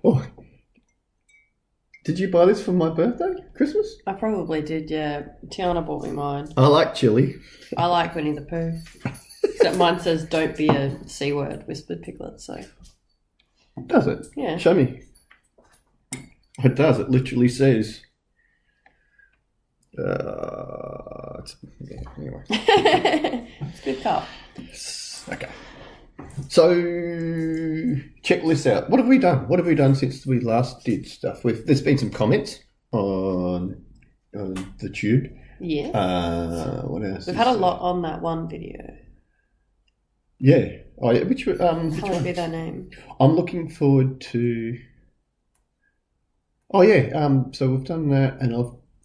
Oh, did you buy this for my birthday, Christmas? I probably did, yeah. Tiana bought me mine. I like chili. I like Winnie the Pooh. Except mine says, don't be a C word, whispered Piglet, so. Does it? Yeah. Show me. It does. It literally says... anyway. It's a good cup. Okay. So, check this out. What have we done? What have we done since we last did stuff? There's been some comments on the tube. Yeah. What else? We've had a lot on that one video. Yeah. Oh, yeah. Which Can't one? be their name. I'm looking forward to... Oh, yeah. So we've done that, and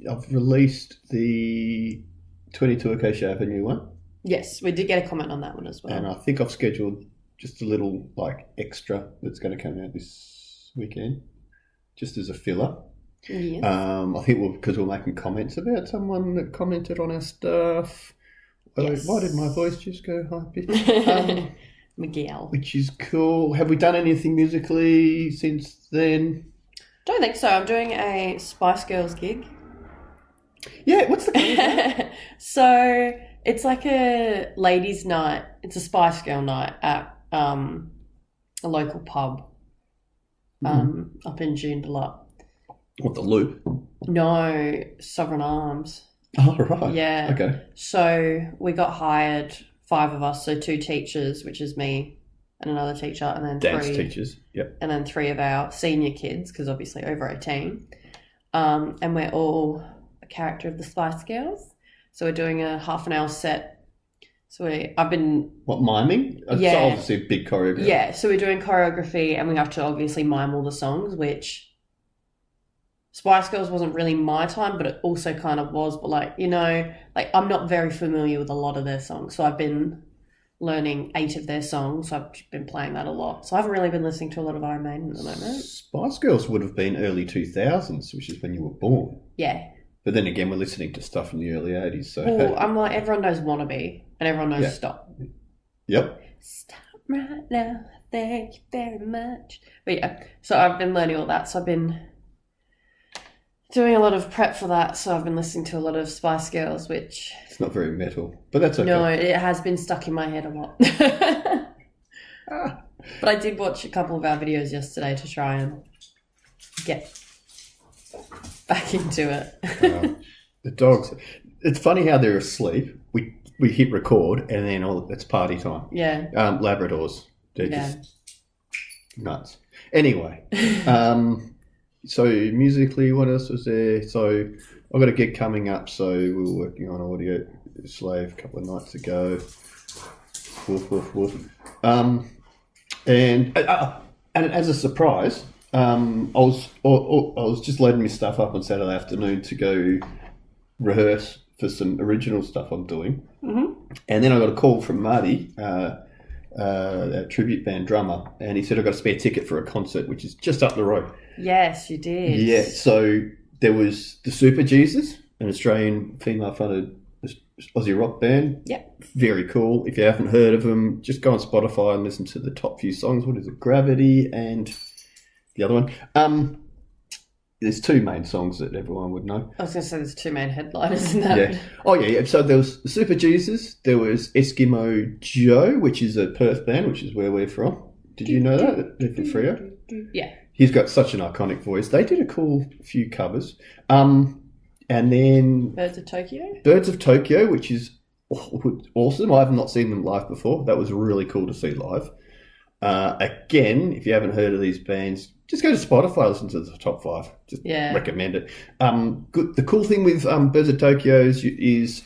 I've released the 22 Acacia Avenue one. Yes, we did get a comment on that one as well. And I think I've scheduled just a little extra that's going to come out this weekend, just as a filler. Yes. I think because we're making comments about someone that commented on our stuff. Yes. Why did my voice just go high pitch? Miguel. Which is cool. Have we done anything musically since then? Don't think so. I'm doing a Spice Girls gig. Yeah, what's the name? So it's like a ladies' night. It's a Spice Girl night at a local pub up in Joondalup. What, the Loop? No, Sovereign Arms. Oh, right. Yeah. Okay. So we got hired, 5 of us, so 2 teachers, which is me and another teacher, and then Dance 3 teachers. Yep. and then 3 of our senior kids, because obviously over 18. And we're all a character of the Spice Girls. So we're doing a half an hour set. So I've been... What, miming? It's Yeah. obviously a big choreography. Yeah, so we're doing choreography, and we have to obviously mime all the songs, which Spice Girls wasn't really my time, but it also kind of was. But I'm not very familiar with a lot of their songs. So I've been learning 8 of their songs. So I've been playing that a lot. So I haven't really been listening to a lot of Iron Maiden at the moment. Spice Girls would have been early 2000s, which is when you were born. Yeah. But then again, we're listening to stuff from the early 80s. So Well, I'm like, everyone knows Wannabe, and everyone knows Yeah. Stop. Yep. Stop right now. Thank you very much. But yeah, so I've been learning all that. So I've been doing a lot of prep for that. So I've been listening to a lot of Spice Girls, which... It's not very metal, but that's okay. No, it has been stuck in my head a lot. But I did watch a couple of our videos yesterday to try and get back into it. The dogs. It's funny how they're asleep. We hit record and then it's party time. Yeah. Labradors. They're Yeah. just nuts. Anyway, so musically, what else was there? So I've got a gig coming up. So we were working on Audio Slave a couple of nights ago. Woof, woof, woof. And as a surprise, I was just loading my stuff up on Saturday afternoon to go rehearse for some original stuff I'm doing. Mm-hmm. And then I got a call from Marty, a tribute band drummer, and he said I got a spare ticket for a concert, which is just up the road. Yes, you did. Yeah, so there was the Super Jesus, an Australian female-fronted Aussie rock band. Yep. Very cool. If you haven't heard of them, just go on Spotify and listen to the top few songs. What is it? Gravity and the other one. There's 2 main songs that everyone would know. I was going to say there's 2 main headliners, isn't that? Yeah. Oh, yeah. So there was Super Jesus. There was Eskimo Joe, which is a Perth band, which is where we're from. Did you know that? They're from Freo. Yeah. He's got such an iconic voice. They did a cool few covers. And then Birds of Tokyo. Birds of Tokyo, which is awesome. I have not seen them live before. That was really cool to see live. Again, if you haven't heard of these bands, just go to Spotify, listen to the top 5. Just recommend it. The cool thing with Birds of Tokyo is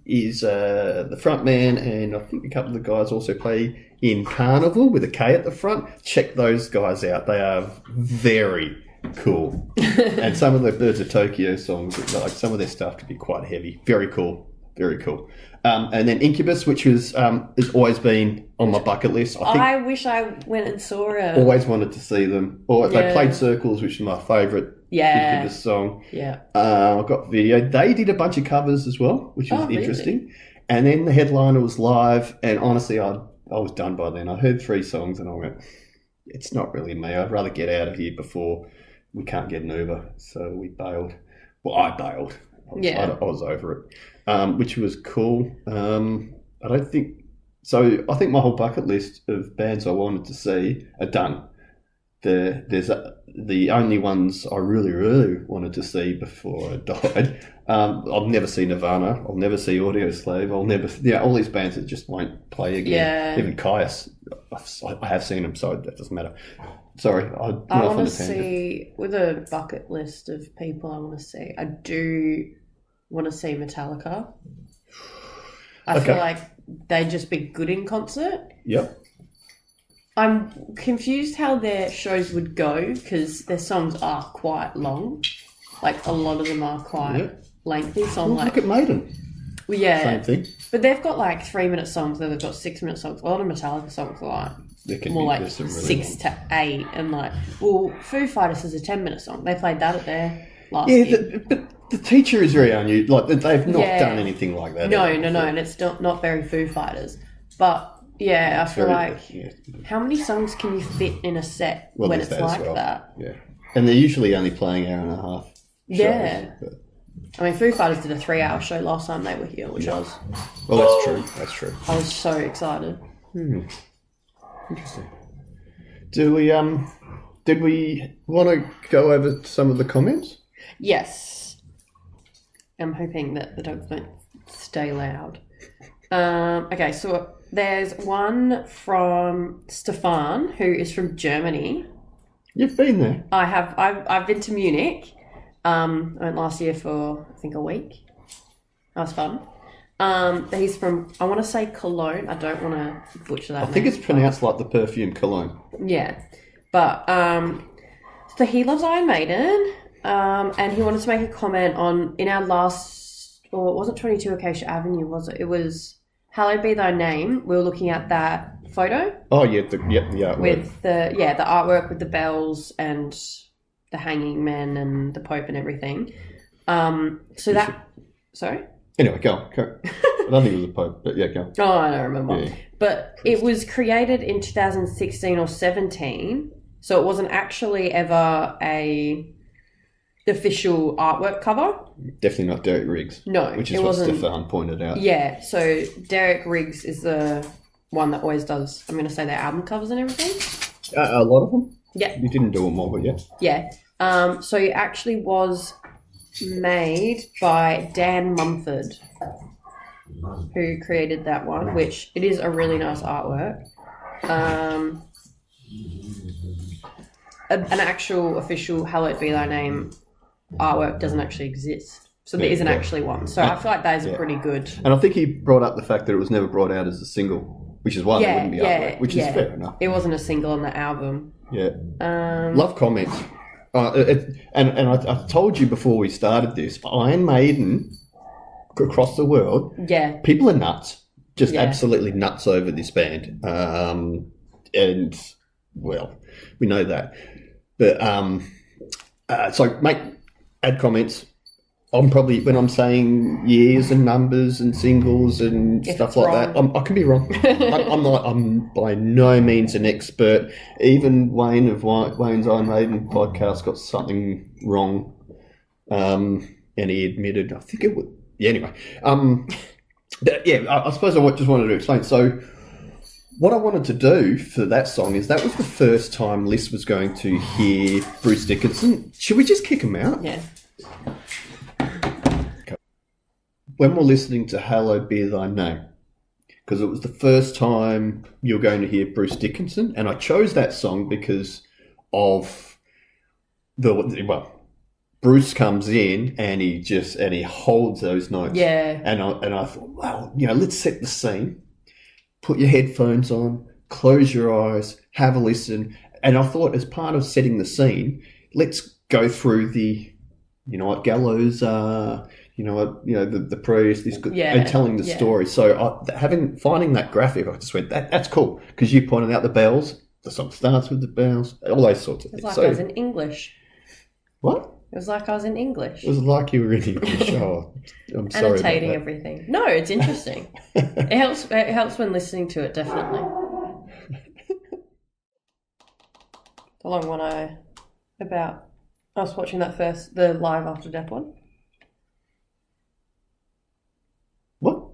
the front man, and I think a couple of the guys also play in Carnival with a K at the front. Check those guys out. They are very cool. And some of the Birds of Tokyo songs, like some of their stuff, can be quite heavy. Very cool. Very cool. And then Incubus, which has always been on my bucket list. I wish I went and saw it. Always wanted to see them. They played Circles, which is my favourite Incubus song. Yeah. I've got video. They did a bunch of covers as well, which was interesting. Really? And then the headliner was live, and honestly, I was done by then. I heard 3 songs and I went, it's not really me. I'd rather get out of here before we can't get an Uber. So we bailed. Well, I bailed. I was over it, which was cool. I don't think so. I think my whole bucket list of bands I wanted to see are done. The only ones I really, really wanted to see before I died. I'll never see Nirvana. I'll never see Audioslave. I'll never, all these bands that just won't play again. Yeah. Even Caius, I have seen them, so that doesn't matter. Sorry, I want to see, with a bucket list of people I want to see, I do want to see Metallica. I feel like they'd just be good in concert. Yep. I'm confused how their shows would go because their songs are quite long. Like, a lot of them are quite lengthy. So I'm look at Maiden. Well, yeah. Same thing. But they've got like 3-minute songs, then they've got 6-minute songs. A lot of Metallica songs are like more like 6 to 8. And like, well, Foo Fighters is a 10-minute song. They played that at their last gig. But the Teacher is very unusual. Like, they've not done anything like that. No. And it's not very Foo Fighters. But yeah, I feel like how many songs can you fit in a set when it's like that? Yeah. And they're usually only playing hour and a half shows. Yeah. I mean, Foo Fighters did a 3-hour show last time they were here, which I was... Well, that's true. I was so excited. Interesting. Did we want to go over some of the comments? Yes. I'm hoping that the dogs won't stay loud. Okay, so there's one from Stefan, who is from Germany. You've been there. I have. I've been to Munich. I went last year for, I think, a week. That was fun. He's from, I want to say Cologne. I don't want to butcher that. I think it's pronounced like the perfume Cologne. Yeah. But, so he loves Iron Maiden, and he wanted to make a comment on, in our last, or it wasn't 22 Acacia Avenue, was it? It was Hallowed Be Thy Name. We were looking at that photo. Oh, yeah, the artwork. With the artwork with the bells and the hanging men and the Pope and everything. Sorry? Anyway, go on. I don't think it was a Pope, but yeah, go on. Oh, I don't remember. Yeah. But it was created in 2016 or 17, so it wasn't actually ever a official artwork cover. Definitely not Derek Riggs. No, which is what Stefan pointed out. Yeah, so Derek Riggs is the one that always does, I'm going to say, their album covers and everything. A lot of them? Yeah. You didn't do them all, but yeah. Yeah. So it actually was made by Dan Mumford, who created that one, which it is a really nice artwork. An actual official Hallowed Be Thy Name artwork doesn't actually exist. So there isn't actually one. So I feel like that is a pretty good... And I think he brought up the fact that it was never brought out as a single, which is why there wouldn't be artwork, which is fair enough. It wasn't a single on the album. Yeah. Love comments. And I told you before we started this, Iron Maiden across the world, people are nuts, just absolutely nuts over this band. And, well, we know that. But, so, mate, add comments. I'm probably, when I'm saying years and numbers and singles and stuff like that, I can be wrong. I'm by no means an expert. Even Wayne of Wayne's Iron Maiden podcast got something wrong. And he admitted, I think it would. Yeah, anyway. I suppose I just wanted to explain. So, what I wanted to do for that song is that was the first time Liz was going to hear Bruce Dickinson. Should we just kick him out? Yeah. When we're listening to Hallowed Be Thy Name, because it was the first time you're going to hear Bruce Dickinson, and I chose that song because of Bruce comes in and he holds those notes. Yeah. And I thought, well, let's set the scene. Put your headphones on, close your eyes, have a listen. And I thought, as part of setting the scene, let's go through the, gallows are, the priest is good, and telling the story. So finding that graphic, I just went, that's cool, because you pointed out the bells. The song starts with the bells, all those sorts of things. It's like I was in English. What? It was like I was in English. It was like you were in English. Oh, I'm sorry about annotating that. everything. No, it's interesting. It helps when listening to it, definitely. The long one I was watching the Live After Death one. What?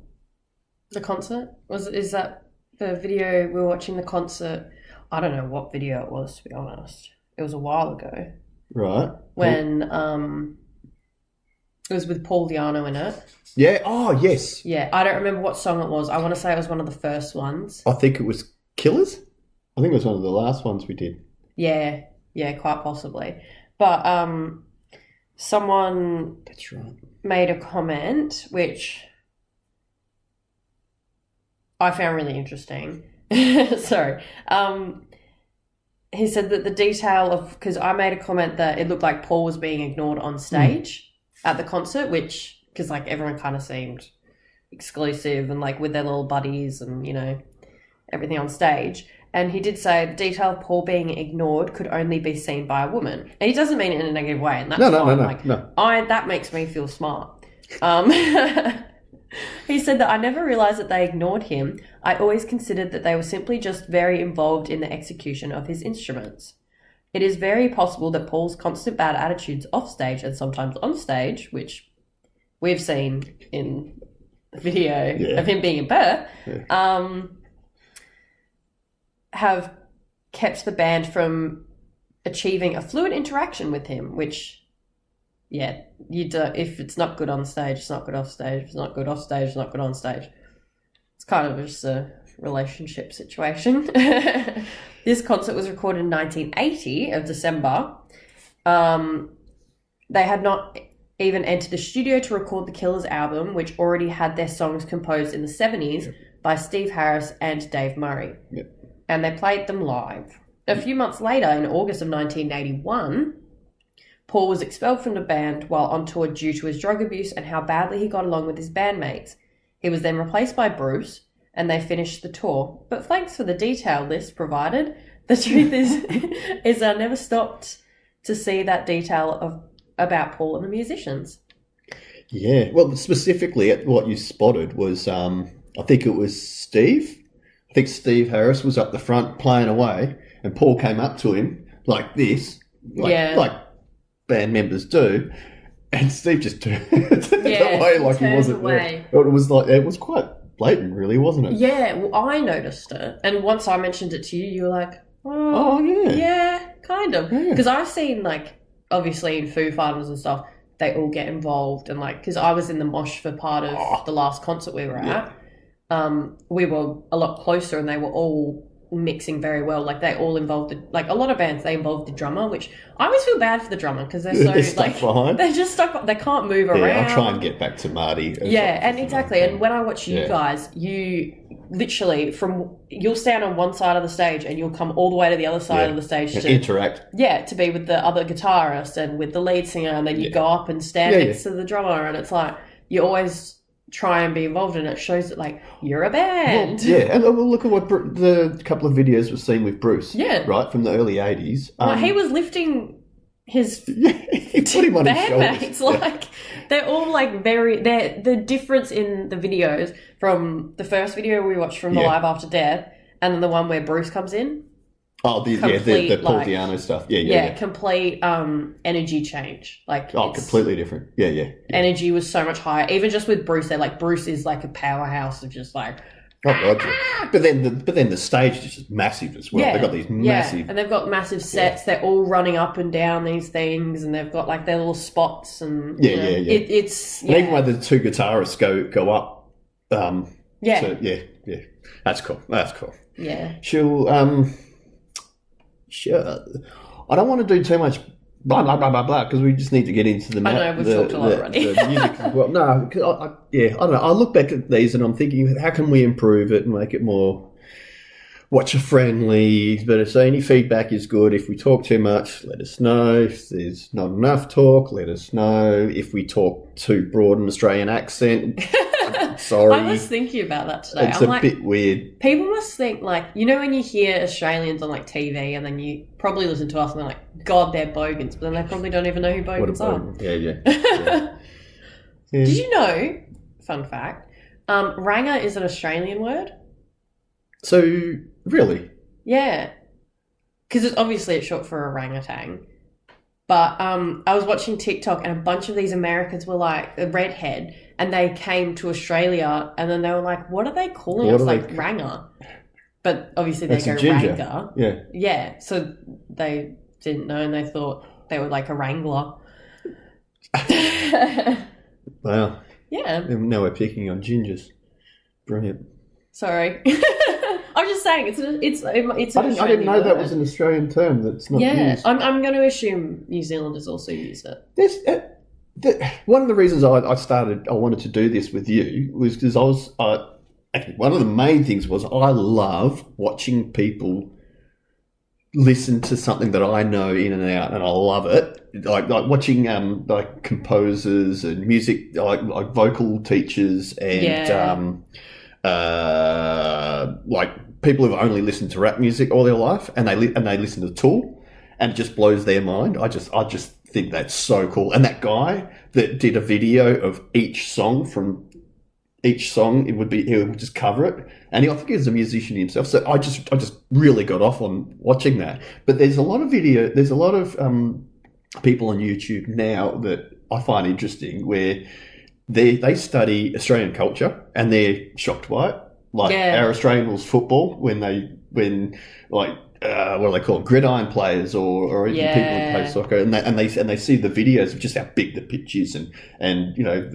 The concert? Is that the video we were watching the concert? I don't know what video it was, to be honest. It was a while ago. Right. When it was with Paul Di'Anno in it. Yeah. Oh, yes. Yeah. I don't remember what song it was. I want to say it was one of the first ones. I think it was Killers. I think it was one of the last ones we did. Yeah. Yeah, quite possibly. But someone That's right. made a comment which I found really interesting. Sorry. He said that the detail of... Because I made a comment that it looked like Paul was being ignored on stage at the concert, which... Because, like, everyone kind of seemed exclusive and, like, with their little buddies and, you know, everything on stage. And he did say the detail of Paul being ignored could only be seen by a woman. And he doesn't mean it in a negative way. And that's fine. No. That makes me feel smart. He said that I never realised that they ignored him. I always considered that they were simply just very involved in the execution of his instruments. It is very possible that Paul's constant bad attitudes off stage and sometimes on stage, which we've seen in the video of him being in Perth, have kept the band from achieving a fluid interaction with him, which... Yeah, you do. If it's not good on stage, it's not good off stage. If it's not good off stage, it's not good on stage. It's kind of just a relationship situation. This concert was recorded in 1980 of December. They had not even entered the studio to record the Killers album, which already had their songs composed in the 70s by Steve Harris and Dave Murray. Yep. And they played them live. A few months later, in August of 1981... Paul was expelled from the band while on tour due to his drug abuse and how badly he got along with his bandmates. He was then replaced by Bruce, and they finished the tour. But thanks for the detail list provided. The truth is I never stopped to see that detail about Paul and the musicians. Yeah, well, specifically at what you spotted was, I think it was Steve. I think Steve Harris was up the front playing away, and Paul came up to him like this, like band members do, and Steve just turned away like he wasn't there. It was quite blatant, really, wasn't it? Yeah, well, I noticed it, and once I mentioned it to you, you were like, yeah, kind of. Because I've seen, like, obviously in Foo Fighters and stuff, they all get involved, and like, because I was in the mosh for part of the last concert we were at, we were a lot closer, and they were all mixing very well. Like, they all involved a lot of bands, they involved the drummer, which I always feel bad for the drummer because they're stuck behind. They're just stuck, they can't move around. I'll try and get back to Marty. And exactly. And when I watch you guys, you literally you'll stand on one side of the stage and you'll come all the way to the other side of the stage to interact. Yeah, to be with the other guitarist and with the lead singer, and then you go up and stand next to the drummer, and it's like you always try and be involved, and it shows that, like, you're a band. Well, and we'll look at what the couple of videos we've seen with Bruce. Yeah. Right, from the early 80s. He was lifting his he put him on his shoulders. Like, they're all, like, the difference in the videos from the first video we watched from the Live After Death and then the one where Bruce comes in. Oh, the Paul Di'Anno stuff. Yeah. Complete energy change. Like, completely different. Yeah. Energy was so much higher. Even just with Bruce, Bruce is like a powerhouse of just like. Oh, God, yeah. But then the stage is just massive as well. They've got these massive. And they've got massive sets. They're all running up and down these things, and they've got like their little spots and. It's. And even when the two guitarists go up. That's cool. Yeah. Sure. I don't want to do too much blah, blah, blah, blah, blah, because we just need to get into the... I know, we've talked a lot already. The music as well. No, because I don't know. I look back at these and I'm thinking, how can we improve it and make it more watcher-friendly? But so any feedback is good. If we talk too much, let us know. If there's not enough talk, let us know. If we talk too broad an Australian accent... Sorry. I was thinking about that today. It's a bit weird. People must think, like, you know when you hear Australians on, like, TV and then you probably listen to us and they're like, God, they're bogans. But then they probably don't even know who bogans are. Yeah. Did you know, fun fact, ranger is an Australian word? So, really? Yeah. because it's short for orangutan. But I was watching TikTok and a bunch of these Americans were like a redhead, and they came to Australia, and then they were like, "What are they calling us?" Like Ranger, but obviously they go Ranger. Yeah, yeah. So they didn't know, and they thought they were like a Wrangler. Wow. Yeah. And now we're picking on gingers. Brilliant. Sorry. I'm just saying it's I didn't know that was an Australian term that's not used. I'm going to assume New Zealanders also use it. One of the reasons I wanted to do this with you was because actually one of the main things was I love watching people listen to something that I know in and out, and I love it. Like watching like composers and music, like vocal teachers and like people who've only listened to rap music all their life, and they listen to Tool, and it just blows their mind. I just think that's so cool. And that guy that did a video of each song, he would just cover it, and I think he's a musician himself. So I just really got off on watching that. But there's a lot of people on YouTube now that I find interesting where they study Australian culture and they're shocked by it. Like our Australian rules football when what do they call it? Gridiron players or even people who play soccer, and they see the videos of just how big the pitch is and you know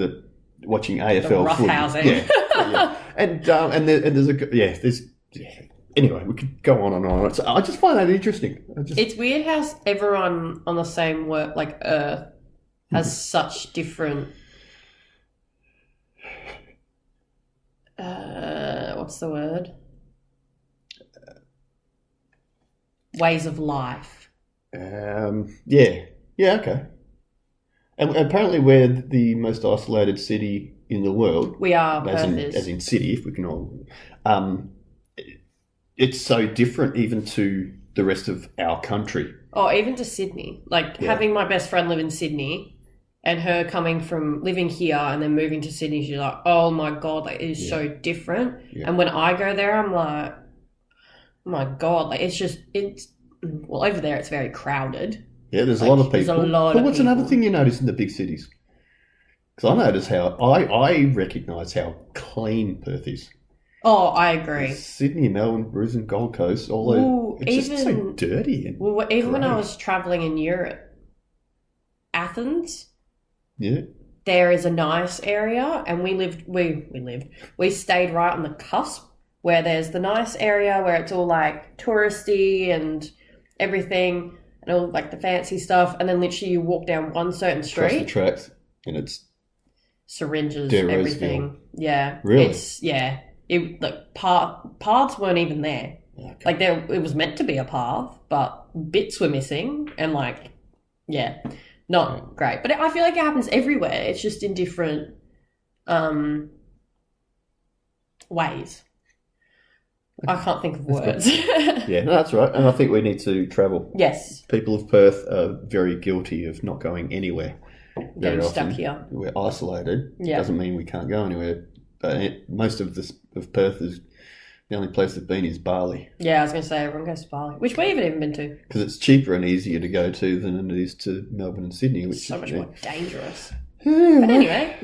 watching AFL footy. Anyway, we could go on and on. So I just find that interesting. It's weird how everyone on the same Earth has such different what's the word? Ways of life. Okay. And apparently we're the most isolated city in the world. We are, as in city, if we can all. It's so different even to the rest of our country. Oh, even to Sydney. Having my best friend live in Sydney and her coming from living here and then moving to Sydney, she's like, oh my God, it is so different. Yeah. And when I go there, I'm like, oh my God, over there it's very crowded. Yeah, there's a lot of people. But what's another thing you notice in the big cities? Because I notice I recognise how clean Perth is. Oh, I agree. Sydney, Melbourne, Brisbane, Gold Coast, it's just so dirty. When I was travelling in Europe, Athens, there is a nice area, and we stayed right on the cusp where there's the nice area where it's all like touristy and everything and all like the fancy stuff, and then literally you walk down one certain street. Across the tracks, and it's syringes, everything. Yeah. Really? Paths weren't even there. Okay. It was meant to be a path, but bits were missing, and not great. But I feel like it happens everywhere. It's just in different ways. I can't think of words. Yeah, no, that's right. And I think we need to travel. Yes. People of Perth are very guilty of not going anywhere. Getting stuck here. We're isolated. Yeah. Doesn't mean we can't go anywhere. But most of Perth is the only place they've been is Bali. Yeah, I was going to say everyone goes to Bali, which we haven't even been to. Because it's cheaper and easier to go to than it is to Melbourne and Sydney. Which so much more dangerous. But anyway.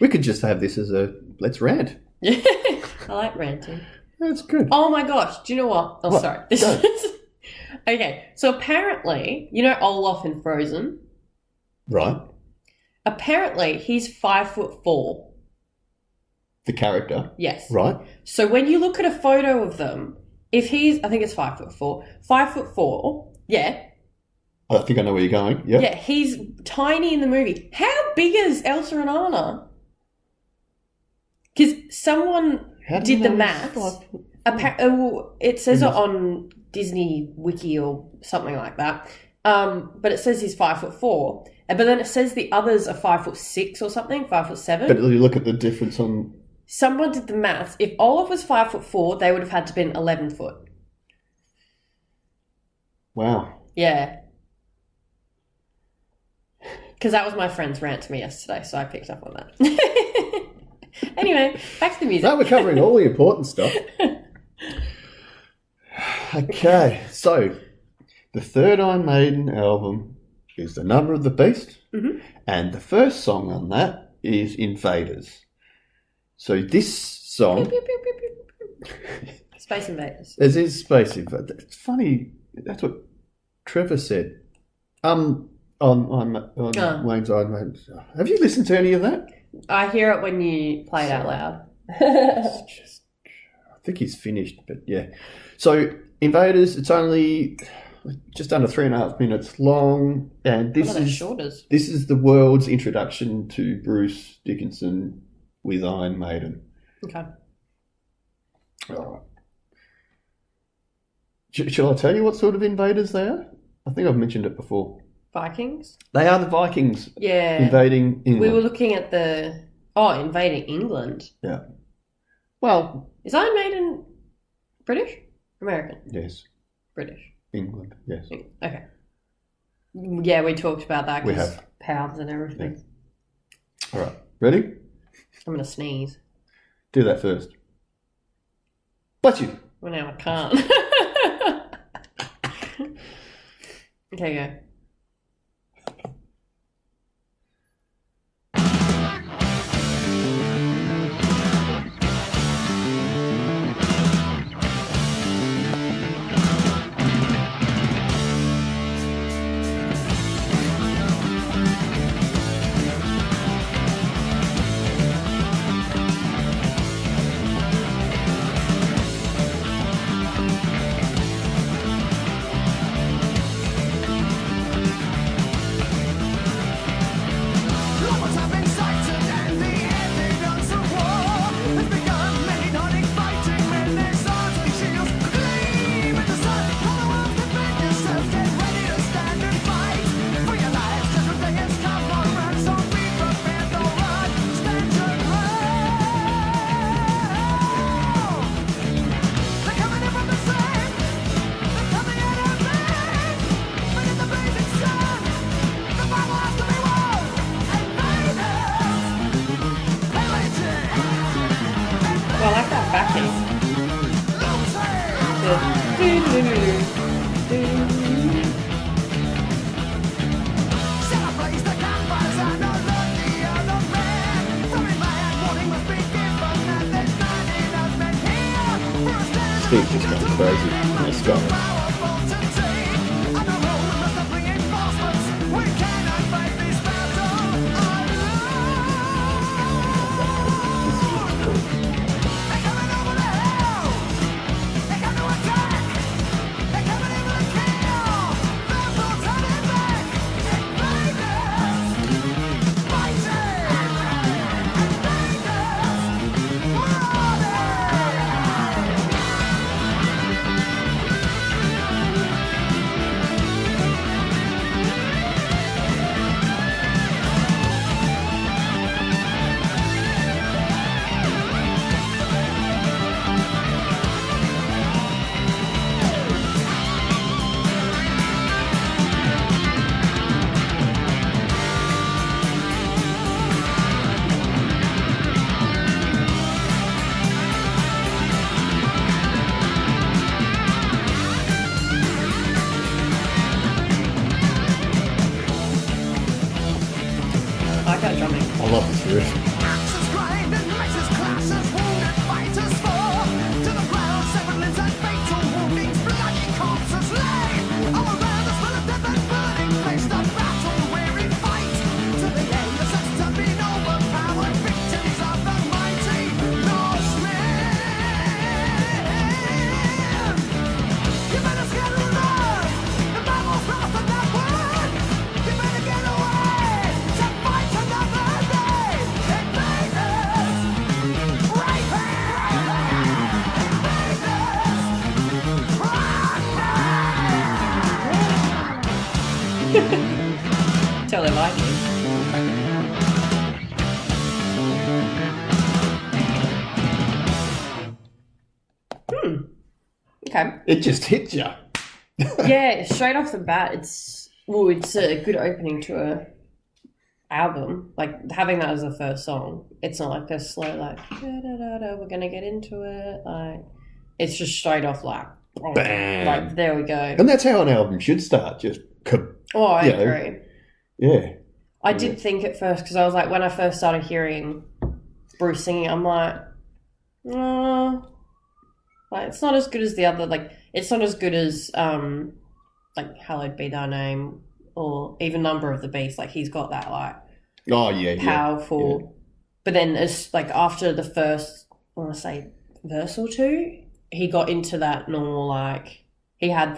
We could just have this as let's rant. I like ranting. That's good. Oh my gosh. Do you know what? Oh, what? Sorry. Okay. So apparently, you know Olaf in Frozen? Right. Apparently, he's 5'4". The character? Yes. Right. So when you look at a photo of them, I think it's 5'4". 5'4", yeah. I think I know where you're going. Yeah. Yeah, he's tiny in the movie. How big is Elsa and Anna? Because someone did the maths. It says it on Disney Wiki or something like that. But it says he's 5'4", but then it says the others are 5'6" or something, 5'7". But you look at the difference on. Someone did the maths. If Olaf was 5'4", they would have had to been 11 foot. Wow. Yeah. Because that was my friend's rant to me yesterday, so I picked up on that. Anyway, back to the music. Now we're covering all the important stuff. Okay, so the third Iron Maiden album is The Number of the Beast, and the first song on that is Invaders. So this song... Space Invaders. It is Space Invaders. It's funny, that's what Trevor said. On Wayne's Iron Maiden. Have you listened to any of that? I hear it when you play it out loud. I think he's finished, but yeah. So Invaders, it's only just under 3.5 minutes long, and this is the world's introduction to Bruce Dickinson with Iron Maiden. Okay. All right. Shall I tell you what sort of invaders they are? I think I've mentioned it before. Vikings? They are the Vikings. Yeah. Invading England. We were looking at invading England. Yeah. Well... Is Iron Maiden British? American? Yes. British. England, yes. Okay. Yeah, we talked about that. We have. Pounds and everything. Yeah. All right. Ready? I'm going to sneeze. Do that first. Bless you. Well, now I can't. Okay, go. Steve's just going crazy in the sky. I love this riff. Totally like it. Okay. It just hits you. Yeah, straight off the bat, it's a good opening to a album. Like having that as the first song, it's not like a slow like da, da, da, da, we're gonna get into it. Like it's just straight off like bam. Like, there we go. And that's how an album should start. Just, Oh, I agree. Yeah. I did think at first, because I was like, when I first started hearing Bruce singing, I'm like, like, it's not as good as the other, like, it's not as good as, like, Hallowed Be Thy Name, or even Number of the Beast. Like, he's got that, like, powerful. Yeah. But then, as like, after the first, I want to say, verse or two, he got into that normal, like, he had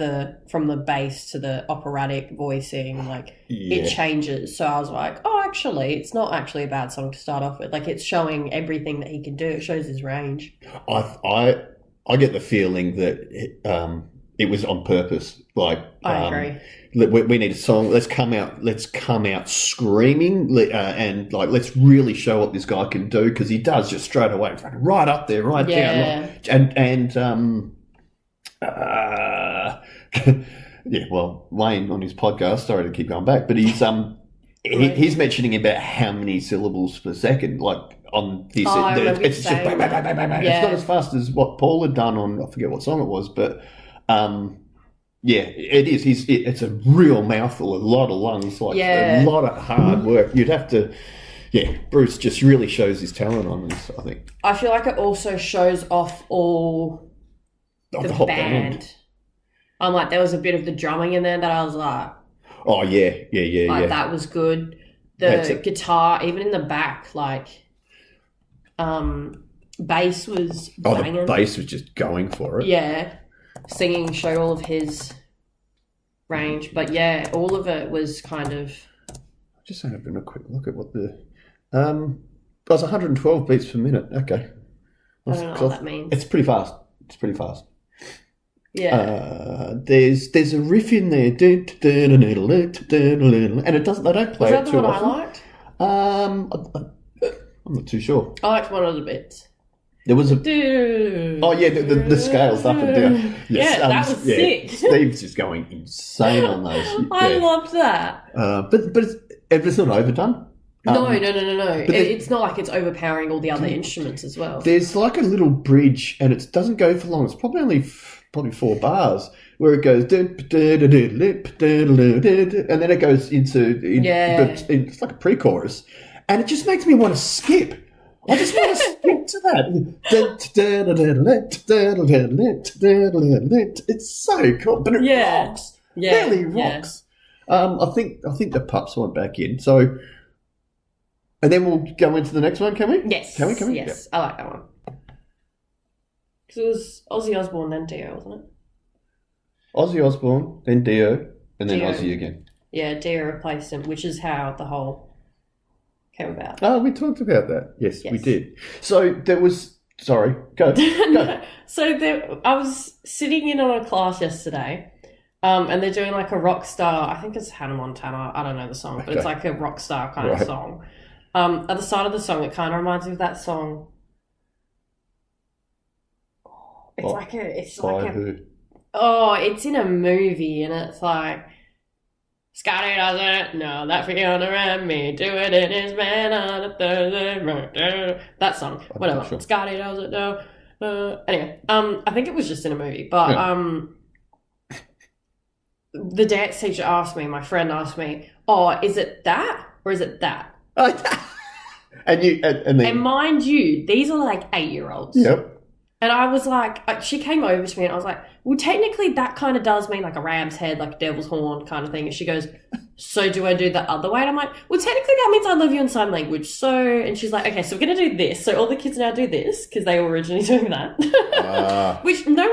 from the bass to the operatic voicing, like, it changes. So I was like, oh, actually, it's not actually a bad song to start off with. Like, it's showing everything that he can do. It shows his range. I get the feeling that it was on purpose. Like, I agree. We need a song. Let's come out screaming, and like, let's really show what this guy can do, because he does just straight away, right up there, right down, and yeah. Well, Wayne on his podcast. Sorry to keep going back, but he's he's mentioning about how many syllables per second, like. On this, it's just bang, bang, bang, bang, bang, bang. It's not as fast as what Paul had done on, I forget what song it was, but yeah, it is. It's a real mouthful, a lot of lungs, like a lot of hard work. You'd have to, Bruce just really shows his talent on this, I think. I feel like it also shows off all the whole band. I'm like, there was a bit of the drumming in there that I was like, oh yeah. That was good. The guitar, even in the back, like. Bass was banging. The bass was just going for it. Yeah. Singing showed all of his range. But yeah, all of it was kind of... Just having a quick look at what the... that's 112 beats per minute. Okay. I don't know what that means. It's pretty fast. Yeah. There's a riff in there. And it doesn't... They don't play it too often. Was that the one I liked? I'm not too sure. I liked one of the bits. There was the scales up and down. Yes, that was sick. Steve's just going insane on those. I loved that. But it's not overdone. No. It's not like it's overpowering all the other instruments as well. There's like a little bridge, and it doesn't go for long. It's probably only 4 bars, where it goes, and then it goes into it's like a pre-chorus. And it just makes me want to skip. I just want to skip to that. It's so cool, but it rocks. Yeah, really rocks. I think the pups went back in. So, and then we'll go into the next one. Can we? Yes. Can we? Yes, yeah. I like that one. Because it was Ozzy Osbourne, then Dio, wasn't it? Ozzy Osbourne, then Dio, and then Ozzy again. Yeah, Dio replaced him, which is how the whole came about. Oh, we talked about that. Yes, we did. So there was... Sorry, go. So I was sitting in on a class yesterday, and they're doing like a rock star... I think it's Hannah Montana. I don't know the song, but it's like a rock star kind of song. At the start of the song, it kind of reminds me of that song. It's in a movie, and it's like... Scotty doesn't know that feeling around me. Do it in his man on a Thursday. That song. Whatever. Sure. Scotty doesn't know. Anyway, I think it was just in a movie. But the dance teacher asked me, my friend asked me, oh, is it that or is it that? And mind you, these are like 8-year-olds. Yep. And I was like, she came over to me and I was like, well, technically that kind of does mean like a ram's head, like a devil's horn kind of thing. And she goes, so do I do the other way? And I'm like, well, technically that means I love you in sign language. So, and she's like, okay, so we're going to do this. So all the kids now do this because they were originally doing that. Which no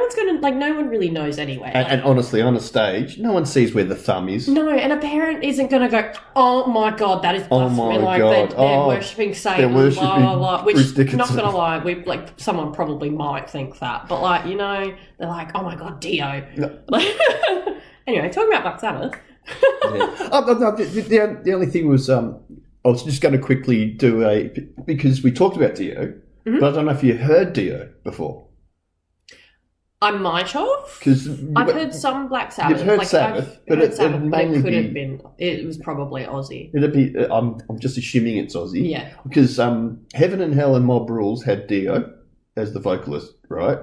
one really knows anyway. And honestly, on a stage, no one sees where the thumb is. No, and a parent isn't going to go, oh my God, that is blasphemy. They're worshipping Satan, blah, blah, blah. Which, not going to lie, someone probably might think that. But they're like, oh my God, Dio. No. Anyway, talking about Black Sabbath. The only thing was, I was just going to quickly do because we talked about Dio, but I don't know if you heard Dio before. I might have. Because I've heard some Black Sabbath. You've heard Sabbath, but it could have been. It was probably Ozzy. It'd be. I'm just assuming it's Ozzy. Yeah. Because Heaven and Hell and Mob Rules had Dio as the vocalist, right?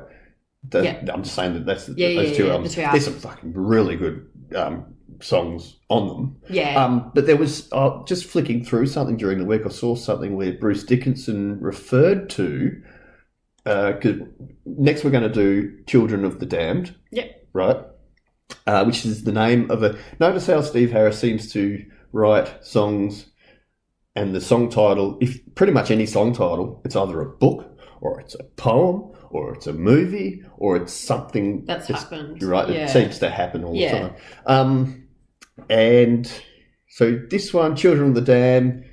I'm just saying that that's those yeah, two yeah, albums. the two There's albums. some fucking really good songs on them. Yeah. But there was just flicking through something during the week. I saw something where Bruce Dickinson referred to because next we're going to do "Children of the Damned." Yeah. Right. Which is the name of a. Notice how Steve Harris seems to write songs, and the song title, if pretty much any song title, it's either a book or it's a poem or it's a movie or it's something that's happened. Right, yeah. It seems to happen all the time. And so this one, "Children of the Damned,"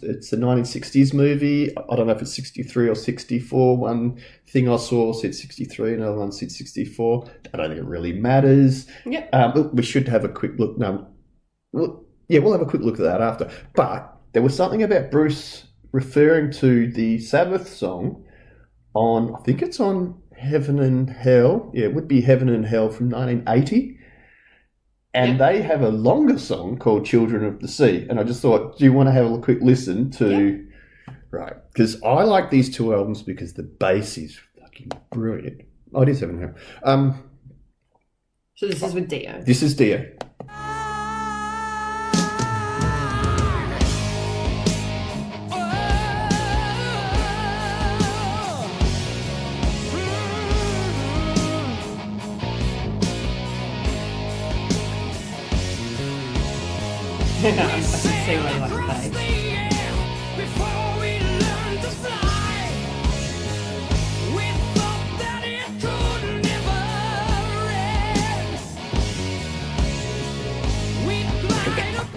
it's a 1960s movie. I don't know if it's 63 or 64. One thing I saw said 63, another one said 64. I don't think it really matters. Yep. We should have a quick look. We'll have a quick look at that after. But there was something about Bruce referring to the Sabbath song on, I think it's on Heaven and Hell. Yeah, it would be Heaven and Hell from 1980. And they have a longer song called "Children of the Sea." And I just thought, do you want to have a quick listen to... Right. Because I like these two albums because the bass is fucking brilliant. Oh, it is Heaven and Hell. So this is with Dio. This is Dio. I can see why you like the bass.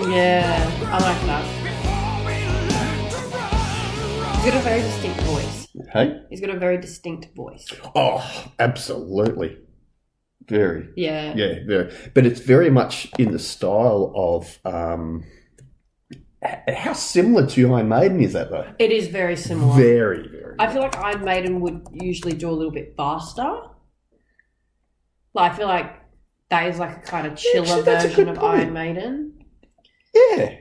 Yeah, I like that. He's got a very distinct voice. Hey? He's got a very distinct voice. Oh, absolutely. Very. Yeah. Yeah, very. But it's very much in the style of... how similar to Iron Maiden is that, though? It is very similar. Very, very. I feel like Iron Maiden would usually do a little bit faster. Like, I feel like that is like a kind of chiller version of Iron Maiden. Yeah.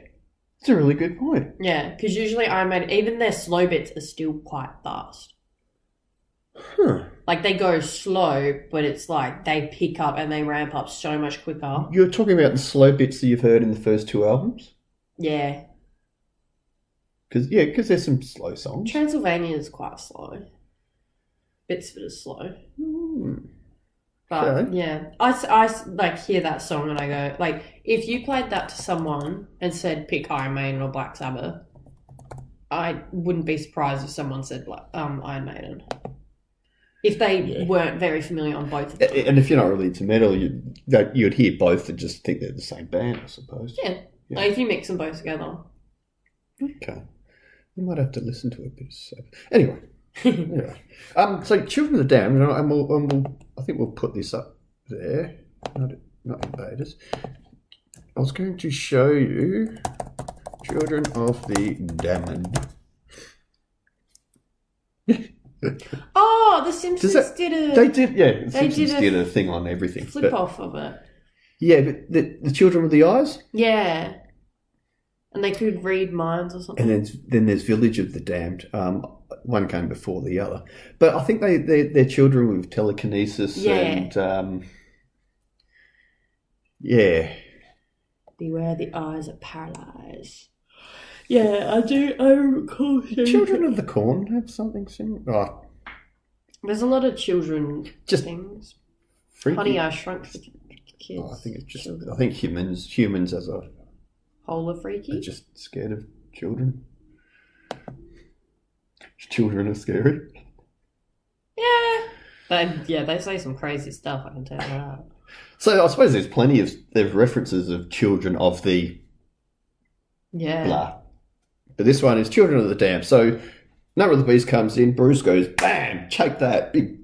It's a really good point. Yeah, because usually Iron Maiden, even their slow bits are still quite fast. Huh. Like, they go slow, but it's like they pick up and they ramp up so much quicker. You're talking about the slow bits that you've heard in the first two albums? Yeah. Because there's some slow songs. Transylvania is quite slow. Bits of it is slow. But, Okay. yeah. I like, hear that song and I go, like, if you played that to someone and said pick Iron Maiden or Black Sabbath, I wouldn't be surprised if someone said Iron Maiden. If they weren't very familiar on both of them. And if you're not really into metal, you'd hear both and just think they're the same band, I suppose. Yeah. Like, if you mix them both together. Okay. You might have to listen to a bit of stuff. Anyway. So "Children of the Damned," and I think we'll put this up there. Not Invaders. I was going to show you "Children of the Damned." Oh, The Simpsons did a... They did, yeah. The They Simpsons did a did a thing on everything. flip off of it. Yeah, but the Children with the Eyes? Yeah. And they could read minds or something. And then there's Village of the Damned. One came before the other. But I think they're children with telekinesis and... yeah. Beware the eyes are paralyzed. Yeah, I do. I recall. Children of the Corn have something similar. Oh, there's a lot of children just things. freaky. Honey, I Shrunk the Kids. I think it's just. I think humans as a whole are freaky. are just scared of children. Children are scary. Yeah. They say some crazy stuff. I can tell you that. So I suppose there's plenty of references of children of the blah. But this one is Children of the Damned. So Number of the Beast comes in, Bruce goes, bam, take that, big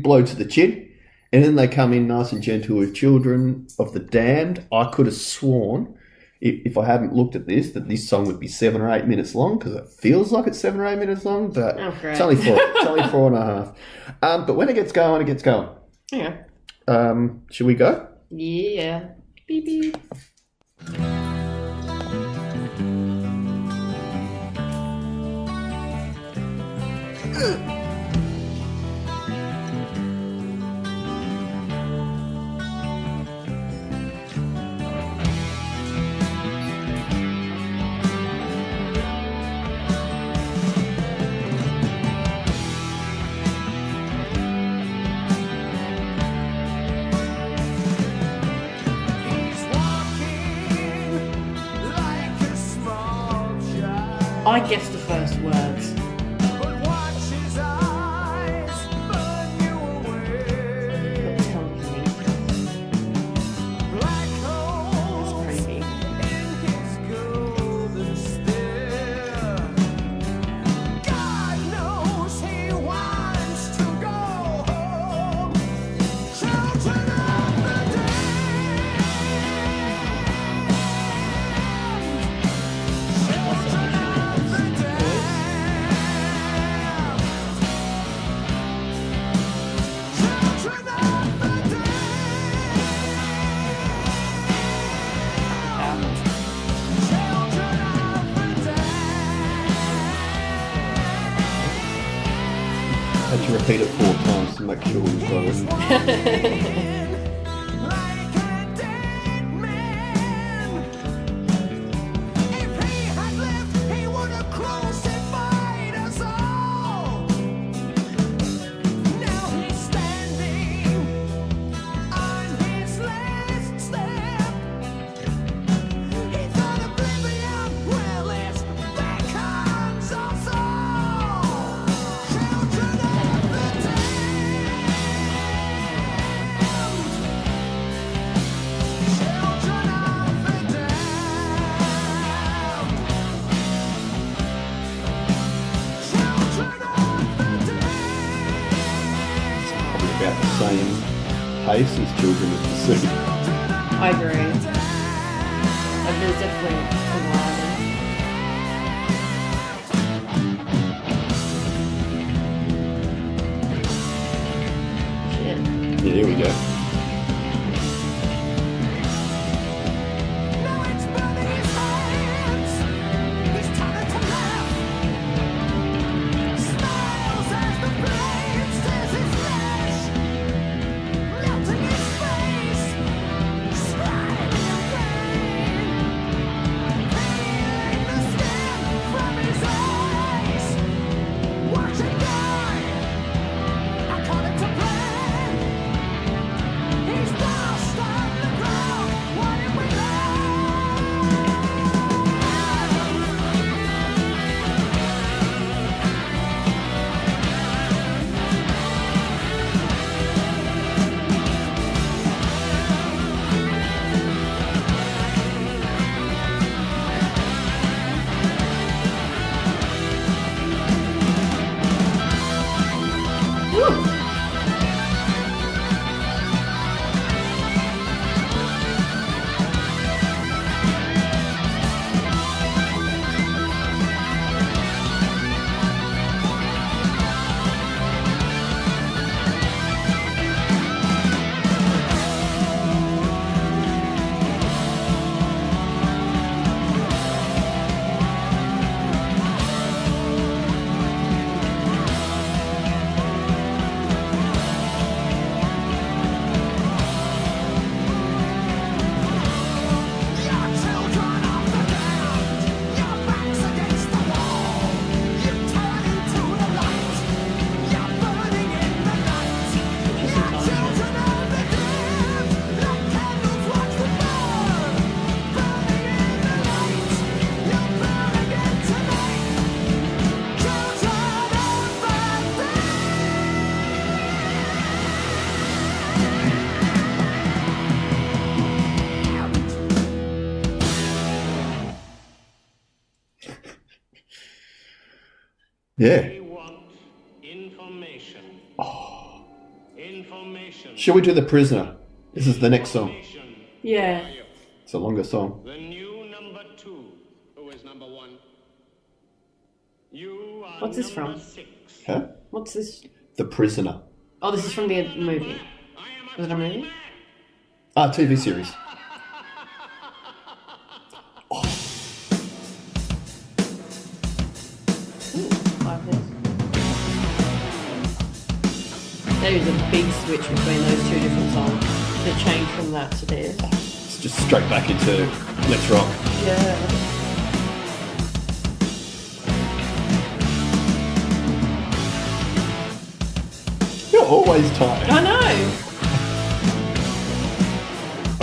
blow to the chin. And then they come in nice and gentle with Children of the Damned. I could have sworn, if I hadn't looked at this, that this song would be 7 or 8 minutes long, because it feels like it's 7 or 8 minutes long, but it's only 4 and a half. But when it gets going, it gets going. Yeah. Should we go? Yeah. Beep beep. I guess the first words. But watch his eyes burn you away. What comes me? Black It's holes creepy. in his golden stare. God knows he wants to go home. Children of the damned. Children of the damned. Children of the damned. Children of the damned. Had to repeat it 4 times to make sure we got it. Like a dead man. If he had lived, he would have crucified us all. Now he's standing on his last step. He thought oblivion, well, it's beckons us all. Children of the damned. Children of the damned. Children of the damned. Probably about the same pace as Children of the Sea. I agree. Like, there's definitely a line. Shit. Yeah, here we go. Now it's burning his hands. He's turning to laugh. Smiles as the flames tears his flesh, melting his face, screaming in pain, peeling the skin from his eyes. Watch it die, according to plan. He's lost on the ground. What did we learn? Woo! Your children of the damned. Your backs against the wall. You turn into the light. You're burning in the night. Your children of the damned. Like candles watch the burn. Burning in the light. You're burning in tonight. Children of the Yeah. We want information. Information. Shall we do The Prisoner? This is the next song. Information. Yeah. It's a longer song. The new number 2. Who is number 1? You are What's this number from? 6. Huh? What's this? The Prisoner. Oh, this is from the movie. I am Was it a movie? Ah, TV series. Ooh, like this. There is a big switch between those two different songs. The change from that to this. It's just straight back into Let's Rock. Yeah. You're always tired. I know.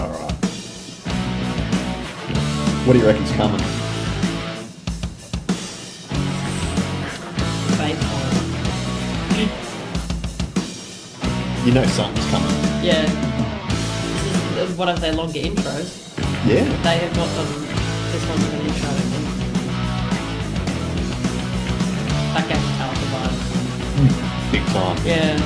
Alright. What do you reckon's coming? You know something's coming. Yeah. This is one of their longer intros. Yeah. They have not done this one with an intro, I think. That gave Metallica vibes. Big time. Yeah.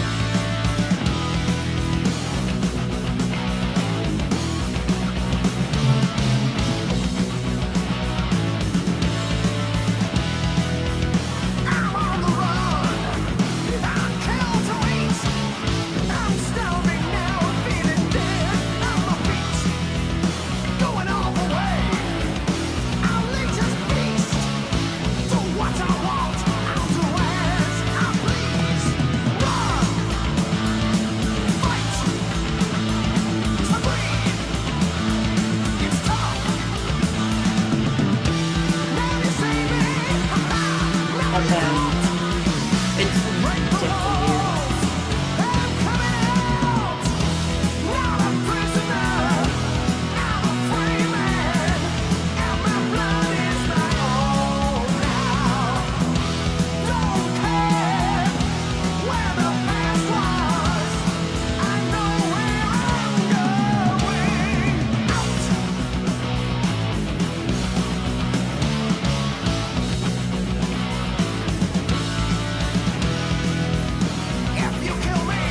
I'm on the run. I'm killed to eat. I'm starving now, feeling dead on my feet. Going all the way. I'll nature's beast. Do what I want. I'll do as I please. Run. Fight. To breathe. It's tough. Now you see me. Okay. It's definitely I'm coming out. Not a prisoner. I'm a free man. And my blood is my own now. Don't care where the past was. I know where I'm going. Out. If you kill me,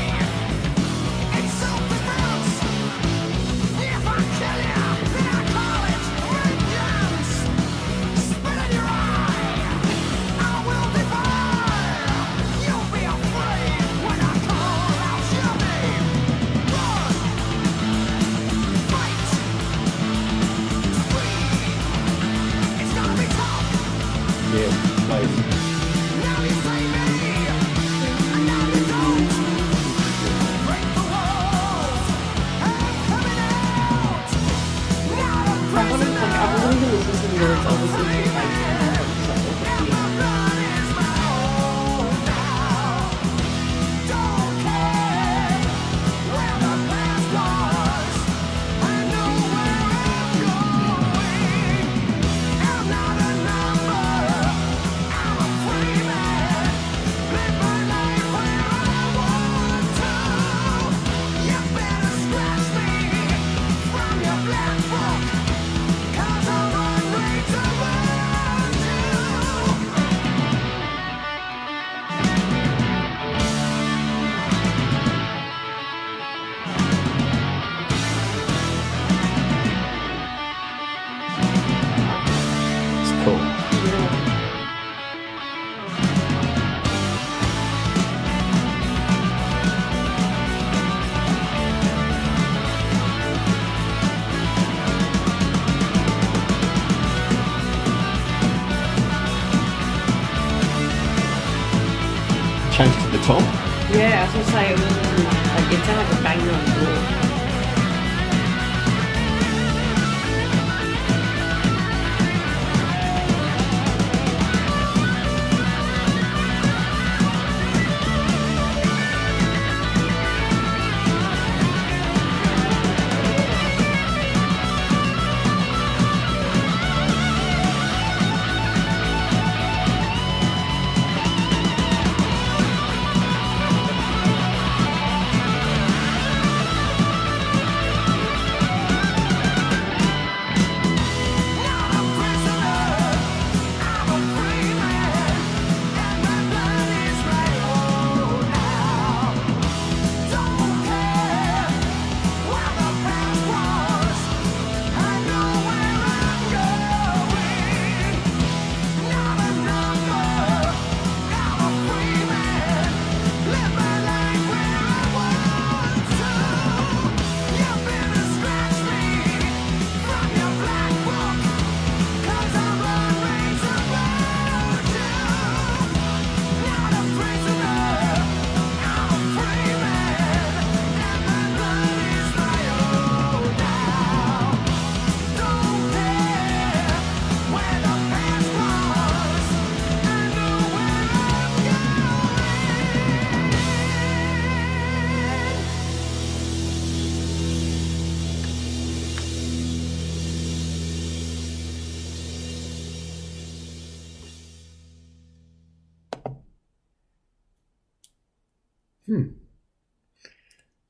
it's self-defense. If I kill you, then I call it vengeance. Spit in your eye, I will defy. You'll be afraid when I call out your name. Run, fight, flee. It's gonna be tough. Yeah. Nice. Now you say me, and now you don't. Break the walls. I'm coming out. Not a I wonder, like, prisoner. I've only been listening to the lyrics of this intro, like, And my blood is my own now. Don't care where the past was. I know where I'm going. I'm not a number. I'm a free man. Live my life where I want to. You better scratch me from your black book. 'Cause I'm hungry to burn you. It's cool. Change to the top. yeah, I was gonna say, it was like, it sounded like a banger on the floor. Not a prisoner. I'm a free man. And my blood is my own now. Don't care where the past was. I know where I'm going. Not a number. I'm a free man. Live my life where I want to. You better scratch me from your black book. 'Cause I'm always about you. Not a prisoner. I'm a free man. And my blood is my own now. Don't care where the past was. I know where I'm going.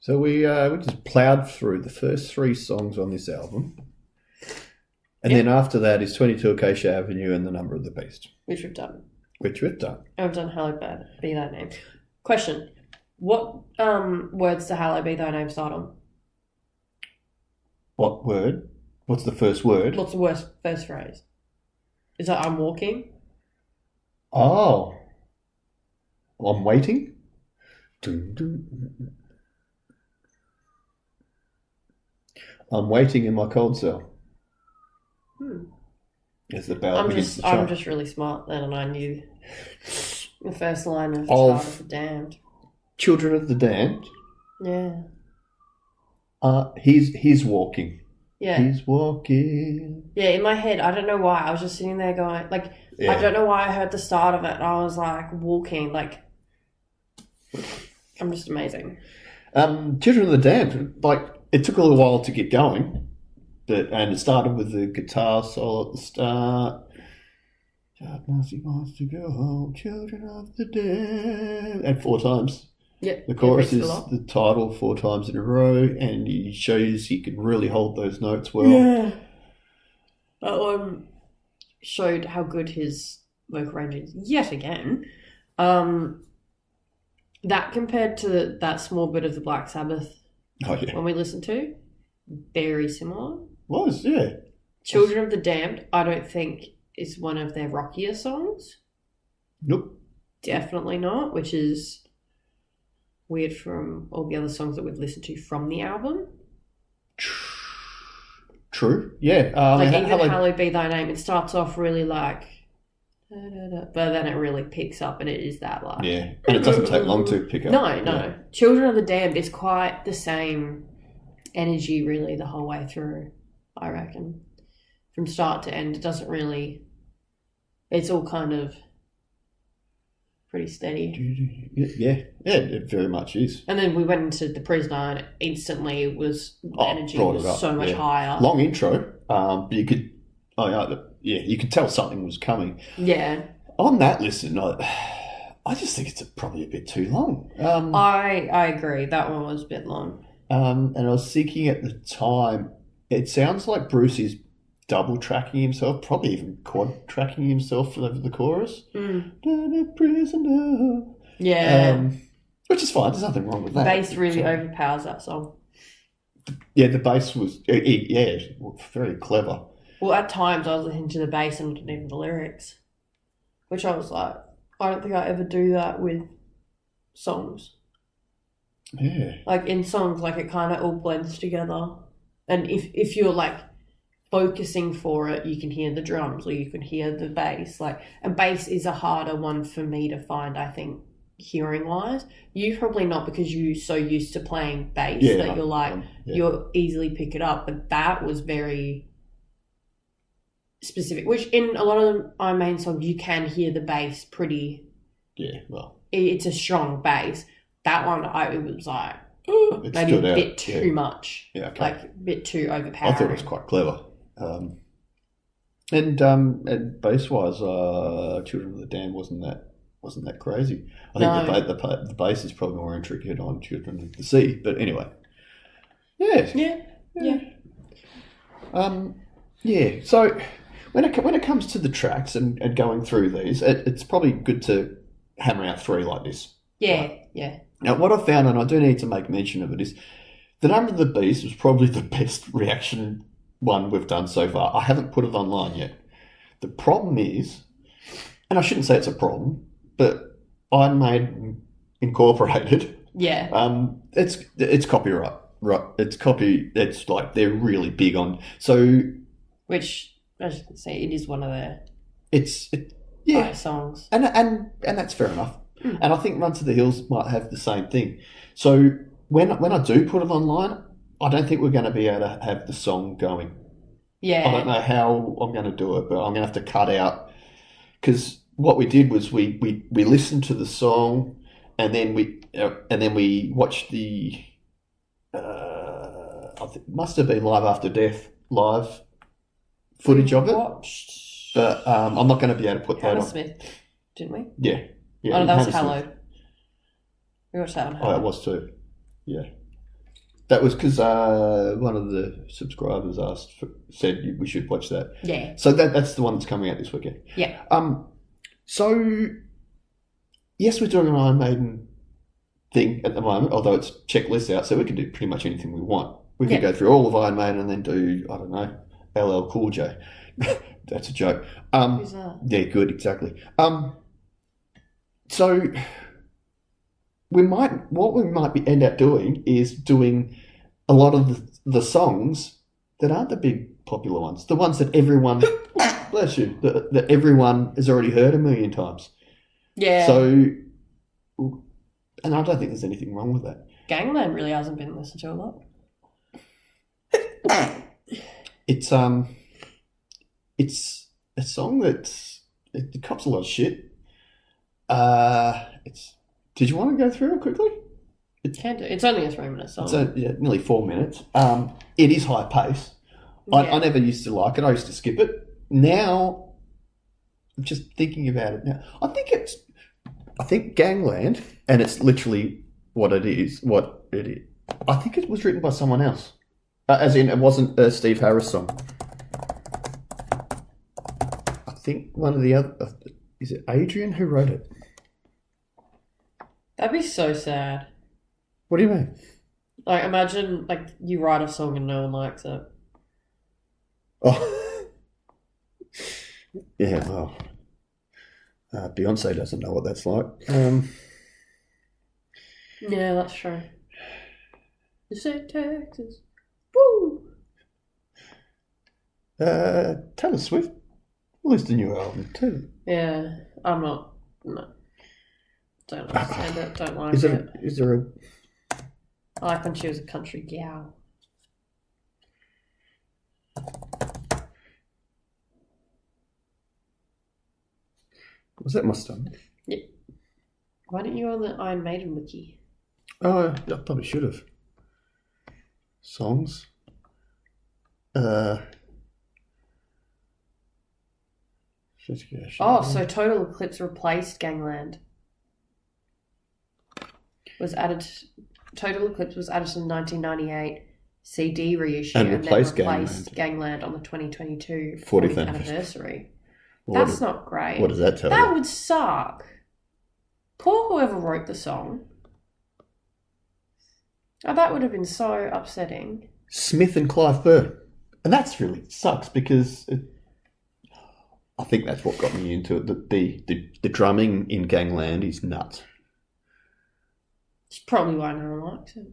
So we just ploughed through the first 3 songs on this album. And then after that is 22 Acacia Avenue and The Number of the Beast. Which we've done. Which we've done. I've done Hello Be Thy Name. Question. What words to Hello Be Thy Name start on? What word? What's the first word? What's the first phrase? Is that I'm walking? Oh. I'm waiting? Dun, dun. I'm waiting in my cold cell. As the bell begins to chime. I'm just really smart then, and I knew the first line of Child of the Damned. Children of the Damned. Yeah. He's walking. Yeah. He's walking. Yeah, in my head, I don't know why. I was just sitting there going, like, Yeah. I don't know why I heard the start of it, and I was like, walking, like, I'm just amazing. Children of the Damned, like, it took a little while to get going, and it started with the guitar solo at the start. God knows he wants to go home, children of the damned. And 4 times. Yep. The chorus is the title 4 times in a row, and he shows he can really hold those notes well. Yeah. That one showed how good his vocal range is yet again. That compared to that small bit of the Black Sabbath Oh, yeah. when we listened to, very similar. Was, yeah. Children of the Damned, I don't think is one of their rockier songs. Nope. Definitely not, which is weird from all the other songs that we've listened to from the album. True, yeah. Like even Hallowed Be Thy Name, it starts off really like, but then it really picks up, and it is that like. Yeah, and it doesn't take long to pick up. No. Yeah. Children of the Damned is quite the same energy really the whole way through, I reckon. From start to end, it doesn't really, it's all kind of pretty steady. Yeah, it very much is. And then we went into The Prisoner, and instantly the energy was so much higher. Long intro, but you could, you could tell something was coming. Yeah. On that listen, I just think it's probably a bit too long. I agree. That one was a bit long. And I was thinking at the time, it sounds like Bruce is double tracking himself, probably even quad tracking himself over the chorus. Prisoner. Yeah. Which is fine. There's nothing wrong with that. Bass really overpowers that song. Yeah, the bass was very clever. Well, at times I was listening to the bass and not even the lyrics, which I was like, I don't think I ever do that with songs. Yeah. Like in songs, like it kind of all blends together. And if you're like focusing for it, you can hear the drums or you can hear the bass. Like, and bass is a harder one for me to find, I think, hearing wise. You probably not, because you're so used to playing bass that you're like, you'll easily pick it up. But that was very specific, which in a lot of the Iron Maiden songs, you can hear the bass pretty. Yeah, well. It's a strong bass. That one, it was like, maybe a bit too much. Yeah, okay. Like a bit too overpowering. I thought it was quite clever. And bass wise, Children of the Damned wasn't that crazy. I think the bass is probably more intricate on Children of the Sea. But anyway, yeah. So when it comes to the tracks and going through these, it's probably good to hammer out 3 like this. Yeah. Now, what I found, and I do need to make mention of it, is The Number of the Beast was probably the best reaction one we've done so far. I haven't put it online yet. The problem is, and I shouldn't say it's a problem, but Iron Maiden Incorporated. Yeah. It's copyright. Right. It's like they're really big on. So. Which, as you can see, it is one of their. Songs. And that's fair enough. And I think Run to the Hills might have the same thing. So when I do put it online, I don't think we're going to be able to have the song going. Yeah. I don't know how I'm going to do it, but I'm going to have to cut out, because what we did was we listened to the song, and then we watched the it must have been Live After Death live footage of it. But I'm not going to be able to put that on. Smith, didn't we? Yeah. Oh, no, that was Hallowed. We watched that on Hallowed. Oh, it was too. Yeah. That was because one of the subscribers said we should watch that. Yeah. So that's the one that's coming out this weekend. Yeah. So yes, we're doing an Iron Maiden thing at the moment, although it's checklists out, so we can do pretty much anything we want. We can go through all of Iron Maiden and then do, I don't know, LL Cool J. That's a joke. Who's that? Yeah, good, exactly. So what we might end up doing is doing a lot of the songs that aren't the big popular ones, the ones that everyone, bless you, that everyone has already heard a million times. Yeah. So, and I don't think there's anything wrong with that. Gangland really hasn't been listened to a lot. It's a song it cops a lot of shit. Did you want to go through it quickly? Can do. It's only a 3-minute song. It's nearly 4 minutes. It is high pace. I never used to like it. I used to skip it. Now, I'm just thinking about it now. I think Gangland, and it's literally what it is. I think it was written by someone else. As in, it wasn't a Steve Harris song. I think one of the other... is it Adrian who wrote it? That'd be so sad. What do you mean? Like, imagine, like, you write a song and no one likes it. Oh. Yeah, well... Beyonce doesn't know what that's like. Yeah, that's true. You say Texas. Woo! Taylor Swift released a new album too. Yeah, I'm not. No. Don't understand it. Don't like it. Is there a... I like when she was a country gal. Was that my stomach? Yeah. Why didn't you on the Iron Maiden wiki? Oh, I probably should have. Songs. Oh, so Total Eclipse replaced Gangland. Total Eclipse was added to the 1998 CD reissue and then replaced Gangland on the 2022 40th 40th anniversary. What That's not great. What does that tell That you? would suck. Poor whoever wrote the song. Oh, that would have been so upsetting. Smith and Clive Burr. And that's really sucks because I think that's what got me into it. The drumming in Gangland is nuts. It's probably why no one likes it.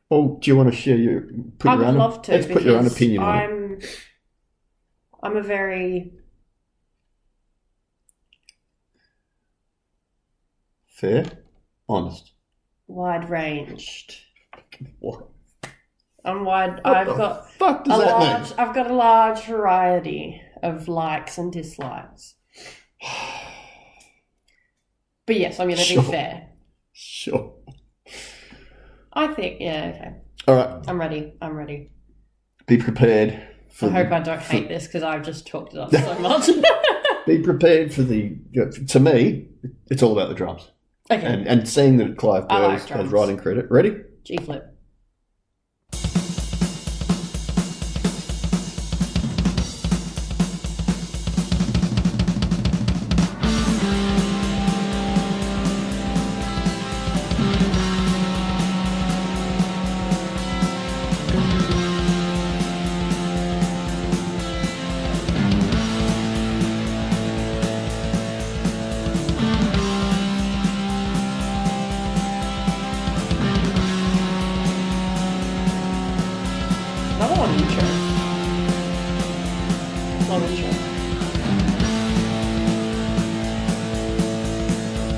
Well, do you want to share I would love to. Let's put your own opinion on it. I'm a very... Fair? Honest? wide-ranged. What? I'm wide. What I've the got fuck does that mean? I've got a large variety of likes and dislikes. But yes, I'm going to Sure. be fair. Sure. I think, yeah, okay. All right. I'm ready. Be prepared for I hope I don't hate this because I've just talked it up so much. Be prepared for the... To me, it's all about the drums. Okay. And seeing that Clive I Burr like has drums. writing credit. Ready? G flip. Another one intro. Long intro.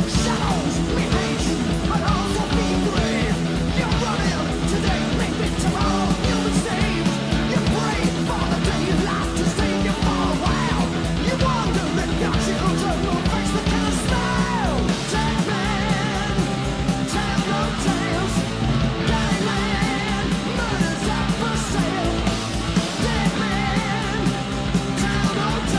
Shadows we hate, but also be brave. You're running today, make it tomorrow. You'll be saved. You pray for the day you like to save you for a while. You wonder if your children will face the kind of style. Jackman, tell no tales. Gangland, murders at for sale. Dead man, tell no tales.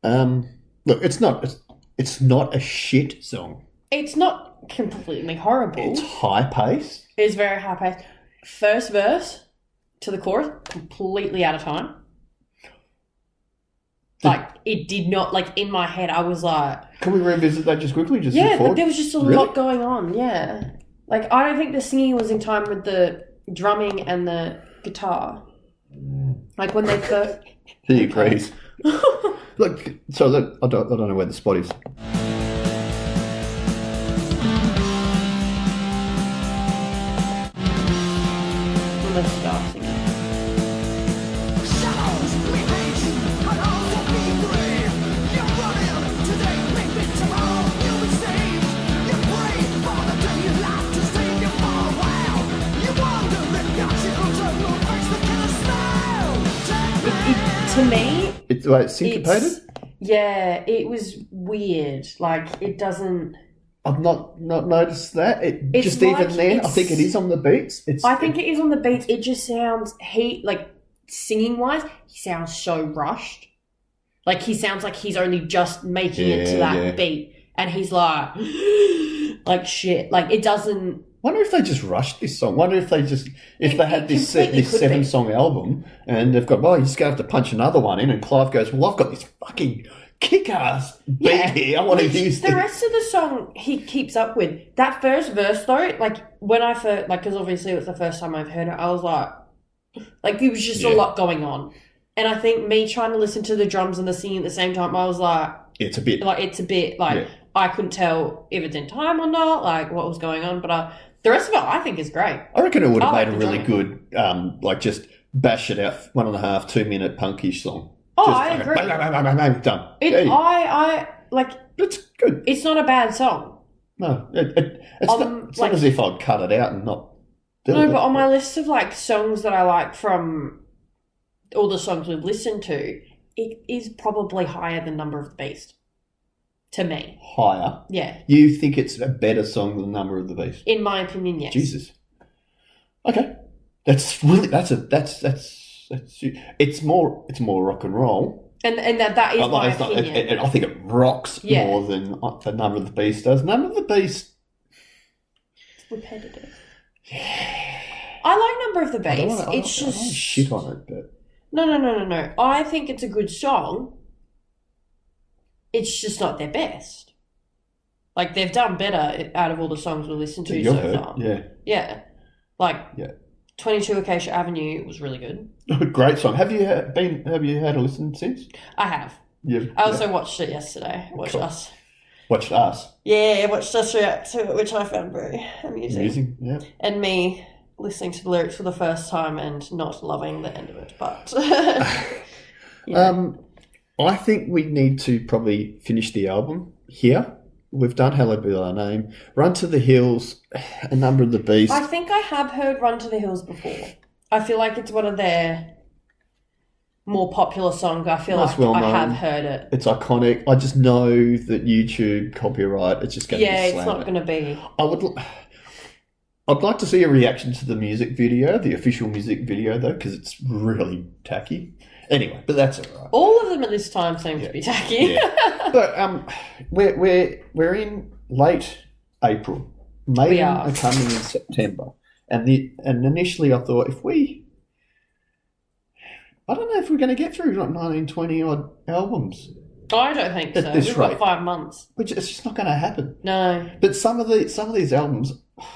Look, it's not a shit song. It's not completely horrible. It's high paced. It's very high paced. First verse to the chorus, completely out of time. Like, it did not, like, in my head, I was like... Can we revisit that just quickly? Just Yeah, before? like, there was just a lot going on, yeah. Like, I don't think the singing was in time with the drumming and the guitar. Like, when they first... He agrees. Look, I don't know where the spot is. When they start singing. Shadows, we hate you, but also be brave. You're running today, make it tomorrow. You'll be saved. You're brave for the day you like to save you for a while. You wonder if your children will face the killer style. To me, It's syncopated? yeah, it was weird. Like, it doesn't... I've not noticed that. It's Just like even then, I it's- think it is on the beats. I think it is on the beats. It just sounds... singing wise, he sounds so rushed. Like, he sounds like he's only just making it to that beat, and he's like, like shit. Like, it doesn't. Wonder if they just rushed this song. Wonder if they had this completely could be. 7-song album and they've got, well, you just going to have to punch another one in, and Clive goes, well, I've got this fucking kick-ass beat here. I want to use the rest of the song he keeps up with. That first verse though, like when I first, like, because obviously it was the first time I've heard it, I was like it was just a lot going on, and I think me trying to listen to the drums and the singing at the same time, I was like, It's a bit like I couldn't tell if it's in time or not, like what was going on, but the rest of it I think is great. I reckon it would have I made like a the really good, like just bash it out 1.5, 2 minute punkish song. Oh, Just I like, agree. bang, bang, bang, bang, bang, done. I like. It's good. It's not a bad song. No, it's not as if I'd cut it out and not do it. No, but on my list of like songs that I like from all the songs we've listened to, it is probably higher than Number of the Beast. To me. Higher. Yeah. You think it's a better song than Number of the Beast? In my opinion, yes. Jesus. Okay. It's more rock and roll. And that is my It's not- opinion. I think it rocks more than the Number of the Beast does. Number of the Beast. It's repetitive. I like Number of the I don't Beast. wanna- It's I don't just wanna shit on it, but No. I think it's a good song. It's just not their best. Like, they've done better out of all the songs we listened to you've so heard, far. yeah. Yeah. Like, Yeah. 22 Acacia Avenue was really good. Great song. Have you had a listen since? I have. Yeah. I also watched it yesterday. Watched us. Watched us. Yeah, watched us react to it, which I found very amusing. Amusing, yeah. And me listening to the lyrics for the first time and not loving the end of it, but... yeah. I think we need to probably finish the album here. We've done Hello Be Thy Name, Run to the Hills, A Number of the Beast. I think I have heard Run to the Hills before. I feel like it's one of their more popular songs. I feel That's like well I known. have heard it. It's iconic. I just know that YouTube copyright. It's just going to Yeah, be it's slammed. not going to be. I'd like to see a reaction to the music video, the official music video though, because it's really tacky. Anyway, but that's all right. All of them at this time seem to be tacky. Yeah. But we're in late April. Maiden are. are coming in September, and initially I thought I don't know if we're going to get through like 19, 20 odd albums. I don't think At so. this We've rate. got 5 months. Which it's just not going to happen. No. But some of these albums,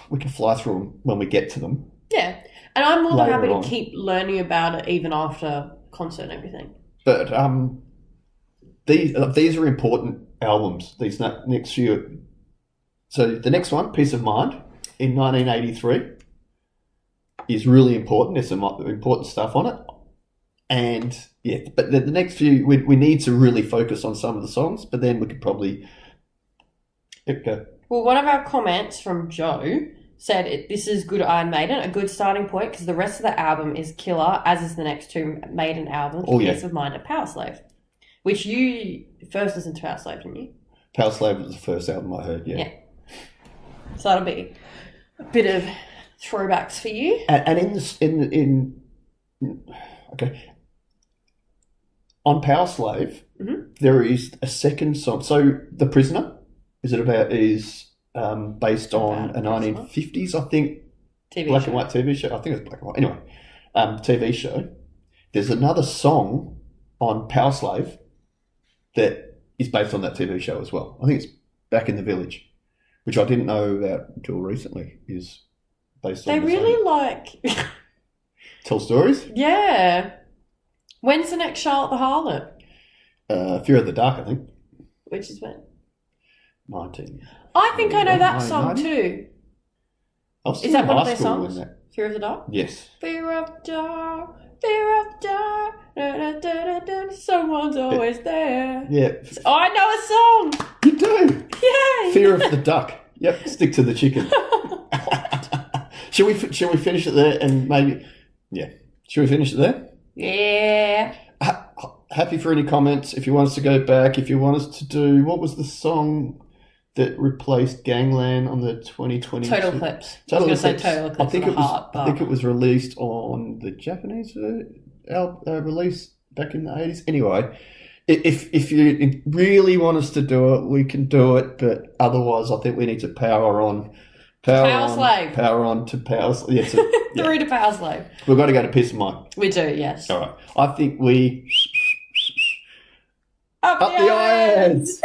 we can fly through them when we get to them. Yeah. And I'm more than Later happy on. to keep learning about it even after concert and everything. But these are important albums. These next few. So the next one, Peace of Mind, in 1983, is really important. There's some important stuff on it, and yeah. But the next few, we need to really focus on some of the songs. But then we could probably go. Well, one of our comments from Joe said, this is good Iron Maiden, a good starting point because the rest of the album is killer, as is the next two Maiden albums, Oh, yeah. Peace of Mind and Power Slave, which you first listened to Power Slave, didn't you? Power Slave was the first album I heard. Yeah. So that'll be a bit of throwbacks for you. And okay. On Power Slave, there is a second song. So The Prisoner is based on a 1950s, I think, TV black show. and white TV show. I think it's black and white. Anyway, TV show. There's another song on Power Slave that is based on that TV show as well. I think it's Back in the Village, which I didn't know about until recently, is based on They the really same. like... Tell stories. Yeah. When's the next Charlotte the Harlot? Fear of the Dark, I think. Which is when? 19. I think I know that 1990? song too. I was Is still that in one of high their school when songs? that- Fear of the Dark? Yes. Fear of the dark, fear of the dark, someone's always there. Yeah. Oh, I know a song! You do. Yay! Fear of the Duck. Yep. Stick to the chicken. Shall we finish it there and maybe... Yeah. Shall we finish it there? Yeah. Happy for any comments. If you want us to go back, if you want us to do... What was the song that replaced Gangland on the 2020? Total Eclipse. Total I was going Eclipse. to say Total Eclipse I think of it the was. Heart, I think it was released on the Japanese release back in the 80s. Anyway, if you really want us to do it, we can do it. But otherwise, I think we need to power on. Power Slave. Power on to Power Slave. Yeah, Through to Power Slave. We've got to go to Piss and Mike. We do, yes. All right. I think we... Up Up the irons!